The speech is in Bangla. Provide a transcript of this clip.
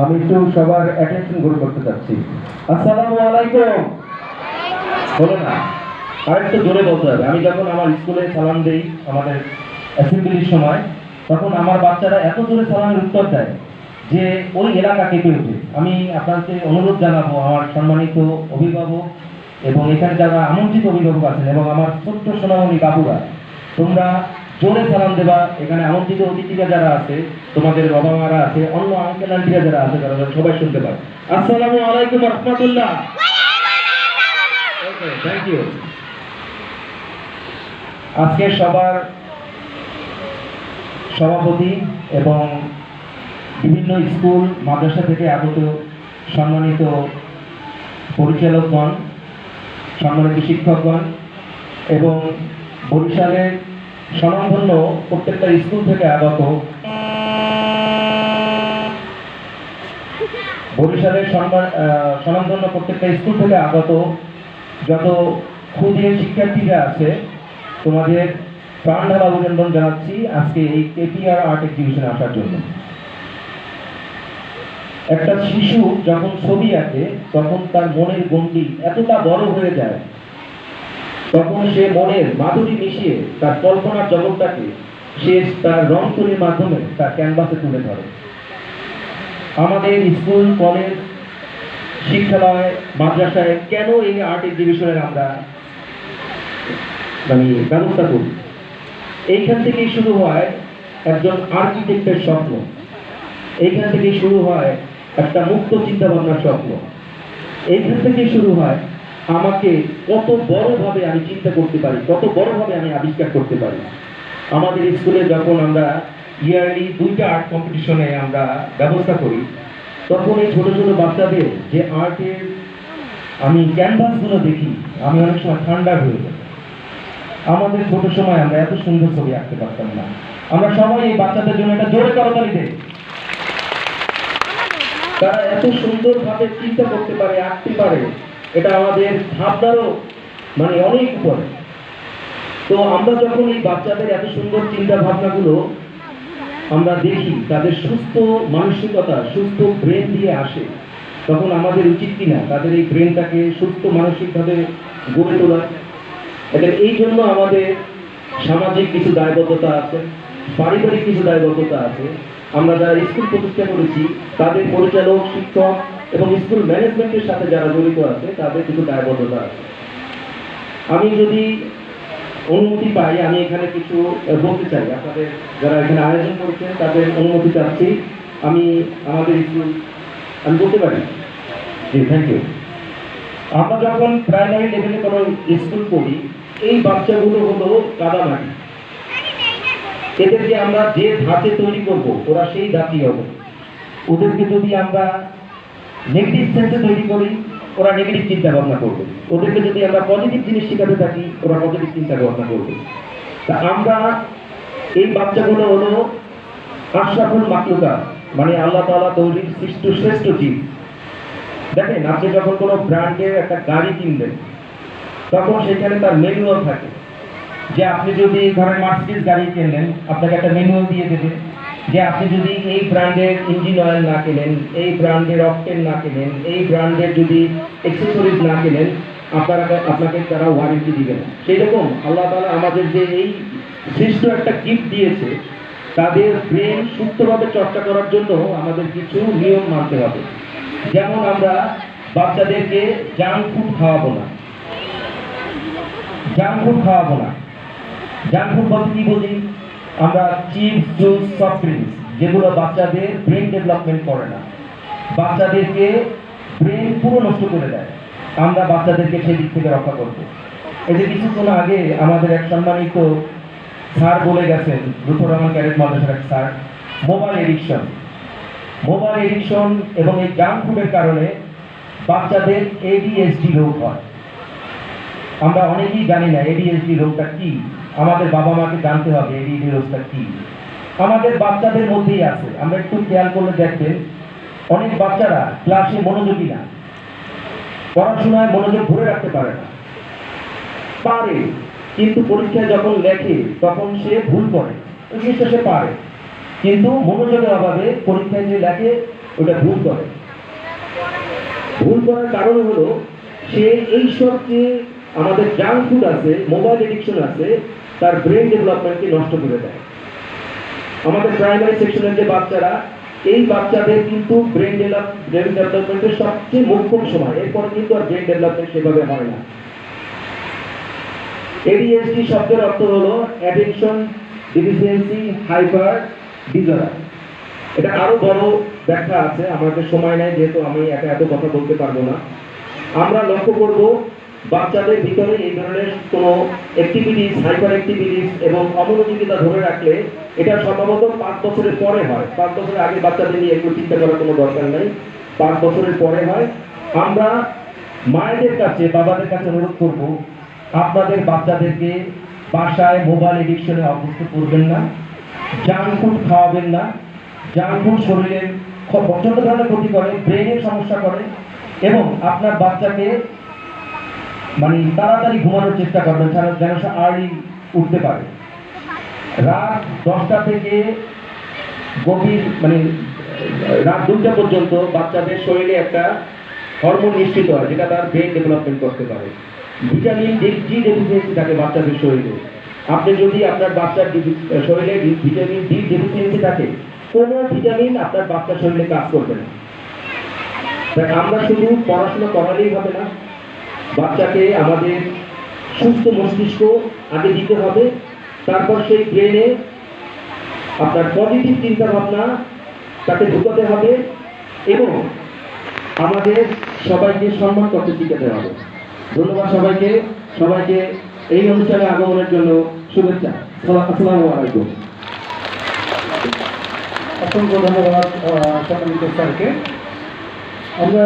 আমি একটু সবার অ্যাটেনশন গ্রহণ করতে চাচ্ছি। আসসালামু আলাইকুম। বলো না, আর একটু জোরে বলতে হবে। আমি যখন আমার স্কুলে সালাম দেই আমাদের অ্যাসেম্বলির সময়, তখন আমার বাচ্চারা এত জোরে সালামের উত্তর দেয় যে ওই এলাকা কেঁপে ওঠে। আমি আপনাকে অনুরোধ জানাবো, আমার সম্মানিত অভিভাবক এবং এখানে যারা আমন্ত্রিত অভিভাবক আছেন এবং আমার ছোট্ট সোনামণি বাবুরা, তোমরা জোরে সালাম দেবা। এখানে আমন্ত্রিত অতিথিরা যারা আছে, তোমাদের বাবা মারা আছে, অন্য আঙ্কেল আন্টিরা যারা আছে, তারা সবাই শুনতে পারে। আসসালামু আলাইকুম রহমতুল্লাহ। ওকে, থ্যাংক ইউ। আজকে সবার সভাপতি এবং বিভিন্ন স্কুল মাদ্রাসা থেকে আগত সম্মানিত পরিচালকগণ, সম্মানিত শিক্ষকগণ এবং বরিশালের স্বনামধন্য প্রত্যেকটা স্কুল থেকে আগত বরিশালের স্বনামধন্য প্রত্যেকটা স্কুল থেকে আগত যত ক্ষুদে শিক্ষার্থীরা আছে, তোমাদের প্রাণ ঢালা অভিনন্দন জানাচ্ছি আজকে এই কেপিআর আর্ট এক্সিবিশনে আসার জন্য। একটা শিশু যখন ছবি আঁকে তখন তার মনের গণ্ডি এতটা বড় হয়ে যায়, তখন সে মনের মাধুরী মিশিয়ে তার কল্পনার জগৎটাকে সে তার রং তুলির মাধ্যমে তার ক্যানভাসে তুলে ধরে। আমাদের স্কুল, কলেজ, শিক্ষালয়, মাদ্রাসায় কেন এই আর্ট এক্সিবিশনের আমরা ব্যবস্থা করি? এইখান থেকেই শুরু হয় একজন আর্কিটেক্টের স্বপ্ন, এইখান থেকেই শুরু হয় একটা মুক্ত চিন্তা ভাবনার স্বপ্ন, এইখান থেকেই শুরু হয় আমাকে কত বড়ভাবে আমি চিন্তা করতে পারি, কত বড়ভাবে আমি আবিষ্কার করতে পারি। আমাদের স্কুলে যখন আমরা ইয়ারলি 2টা আর্ট কম্পিটিশনে আমরা ব্যবস্থা করি, তখন এই ছোট ছোট বাচ্চাদের যে আর্টের আমি ক্যানভাসগুলো দেখি, আমি অনেক সময় ঠান্ডা হয়ে যাই। আমাদের ছোট সময় আমরা এত সুন্দর ছবি আঁকতে পারতাম না। আমরা সবাই এই বাচ্চাদের জন্য একটা জোরে করতালি দেই। তারা এত সুন্দরভাবে চিন্তা করতে পারে, আঁকতে পারে, এটা আমাদের ভাবনারও অনেক উপরে। তো আমরা যখন এই বাচ্চাদের এত সুন্দর চিন্তা ভাবনাগুলো আমরা দেখি, তাদের সুস্থ মানসিকতা, সুস্থ ব্রেন দিয়ে আসে, তখন আমাদের উচিত কিনা তাদের এই ব্রেনটাকে সুস্থ মানসিকভাবে গড়ে তোলা। এদের এই জন্য আমাদের সামাজিক কিছু দায়বদ্ধতা আছে, পারিবারিক কিছু দায়বদ্ধতা আছে। আমরা যারা স্কুল প্রতিষ্ঠা করেছি তাদের পরিচালক, শিক্ষক এবং স্কুল ম্যানেজমেন্টের সাথে যারা জড়িত আছে তাদের কিছু দায়বদ্ধতা আছে। আমি যদি অনুমতি পাই, আমি এখানে কিছু বলতে চাই। আপনাদের যারা এখানে আয়োজন করেছেন তাদের অনুমতি চাচ্ছি। আমি আমাদের স্কুল আমি বলতে পারি? জি, থ্যাংক ইউ। আমরা যখন প্রাইমারি লেভেলে কোনো স্কুল পড়ি, এই বাচ্চাগুলো হলো কাদামাটি। এদেরকে আমরা যে ধাঁচে তৈরি করব, ওরা সেই ধাঁচই হবে। ওদেরকে যদি আমরা নেগেটিভ সেন্সে তৈরি করি, ওরা নেগেটিভ চিন্তা ভাবনা করবে। ওদেরকে যদি আমরা পজিটিভ জিনিস শেখাতে থাকি, ওরা পজিটিভ চিন্তা ভাবনা করবে। তা আমরা এই বাচ্চাগুলো হলো আশরাফুল মাখলুকাত, আল্লাহ তাআলা তৈরির সৃষ্ট শ্রেষ্ঠ জীব। দেখেন, আপনি যখন কোনো ব্র্যান্ডের একটা গাড়ি কিনবেন, তখন সেখানে তার ম্যানুয়াল থাকে, যে আপনি যদি ধরেন মার্সিডিজ গাড়ি কিনলেন, আপনাকে একটা ম্যানুয়াল দিয়ে দেবে যে আপনি যদি এই ব্র্যান্ডের ইঞ্জিন অয়েল না কেনেন, এই ব্র্যান্ডের অকটেন না কেনেন, এই ব্র্যান্ডের যদি অ্যাক্সেসরিজ না কেনেন, আপনাকে তারা ওয়ারেন্টি দিবে না। সেই রকম আল্লাহ তাআলা আমাদের যে এই সৃষ্ট একটা গিফট দিয়েছে, তাদের ব্রেন সুস্থভাবে চর্চা করার জন্য আমাদের কিছু নিয়ম মানতে হবে। যেমন আমরা বাচ্চাদেরকে জাঙ্ক ফুড খাওয়াবো না। জাঙ্ক ফুড খাওয়াবো না। জাঙ্ক ফুড বলতে কি বুঝি? আমরা চিপস, জুস, সফট ড্রিঙ্কস, যেগুলো বাচ্চাদের ব্রেন ডেভেলপমেন্ট করে না, বাচ্চাদেরকে ব্রেন পুরো নষ্ট করে দেয়, আমরা বাচ্চাদেরকে সেই দিক থেকে রক্ষা করব। এই যে কিছুক্ষণ আগে আমাদের এক সম্মানিত স্যার বলে গেছেন, লুৎফর রহমান ক্যাডেট মাদ্রাসার এক স্যার, মোবাইল এডিকশন এবং এই জাঙ্ক ফুডের কারণে বাচ্চাদের এডিএসডি রোগ হয়। আমরা অনেকেই জানি না এডিএসডি রোগটা কি। আমাদের বাবা মাকে জানতে হবে এডিএসডি রোগটা কি। আমাদের বাচ্চাদের মধ্যেই আছে। আমরা একটু খেয়াল করলে দেখবেন, অনেক বাচ্চারা ক্লাসে মনোযোগী না, পড়াশোনায় মনোযোগ ধরে রাখতে পারে না, পারে কিন্তু পরীক্ষায় যখন লেখে তখন সে ভুল করে। জিনিসটা সে পারে, কিন্তু মনোযোগের অভাবে পরীক্ষায় যে লেখে ওটা ভুল করে। ভুল করার কারণ হলো সে এই সব যে আমাদের জাঙ্ক ফুড আছে, মোবাইল এডিকশন আছে, তার ব্রেন ডেভেলপমেন্টকে নষ্ট করে দেয়। আমাদের প্রাইমারি সেকশনের যে বাচ্চারা, এই বাচ্চাদের কিন্তু ব্রেন ডেভেলপমেন্টের সবচেয়ে মোক্ষম সময়, এরপর কিন্তু আর ব্রেন ডেভেলপমেন্ট সেভাবে হয় না। এডিএইচডি শব্দের অর্থ হলো অ্যাটেনশন ডিফিসিয়েন্সি হাইপার ডিসঅর্ডার। এটা আরো বড় ব্যাখ্যা আছে, আমাদের সময় নেই যেহেতু আমি এত কথা বলতে পারবো না। আমরা লক্ষ্য করব বাচ্চাদের ভিতরে এই ধরনের কোনো অ্যাক্টিভিটিস, হাইপার অ্যাক্টিভিটিস এবং অমনোযোগিতা ধরে রাখলে এটা সম্ভবত 5 বছরের পরে হয়। 5 বছরের আগে বাচ্চাদের নিয়ে একটু চিন্তা করার কোনো দরকার নেই, 5 বছরের পরে হয়। আমরা মায়েদের কাছে, বাবাদের কাছে অনুরোধ করব, আপনাদের বাচ্চাদেরকে বাসায় মোবাইল এডিকশনে অভ্যস্ত করবেন না, জাঙ্ক ফুড খাওয়াবেন না। জাঙ্ক ফুড শরীরের প্রচন্ড ধরনের ক্ষতি করে, ব্রেনের সমস্যা করে, এবং আপনার বাচ্চাকে মানে তাড়াতাড়ি ঘুমানোর চেষ্টা করবেন যেন সে আর্লি উঠতে পারে। রাত 10টা থেকে গভীর মানে রাত 2টা পর্যন্ত বাচ্চাদের শরীরে একটা হরমোন নিশ্চিত হয় যেটা তার ব্রেন ডেভেলপমেন্ট করতে পারে। ভিটামিন ডি ডেফিসিয়েন্সি থাকে বাচ্চাদের শরীরে। আপনি যদি আপনার বাচ্চার শরীরে ভিটামিন ডি ডেফিসিয়েন্সি থাকে, কোনো ভিটামিন আপনার বাচ্চার শরীরে কাজ করবে না। তাই আমরা শুধু পড়াশোনা করালেই হবে না, বাচ্চাকে আমাদের সুস্থ মস্তিষ্ক আগে দিতে হবে, তারপর সেই ব্রেনে আপনার পজিটিভ চিন্তা ভাবনা তাকে ঢুকাতে হবে, এবং আমাদের সবাইকে সম্মান করতে শিখাতে হবে। ধন্যবাদ সবাইকে। সবাইকে এই অনুষ্ঠানে আগমনের জন্য শুভেচ্ছা। আসসালামু আলাইকুম। অসংখ্য ধন্যবাদ সম্মানিত স্যারকে। আমরা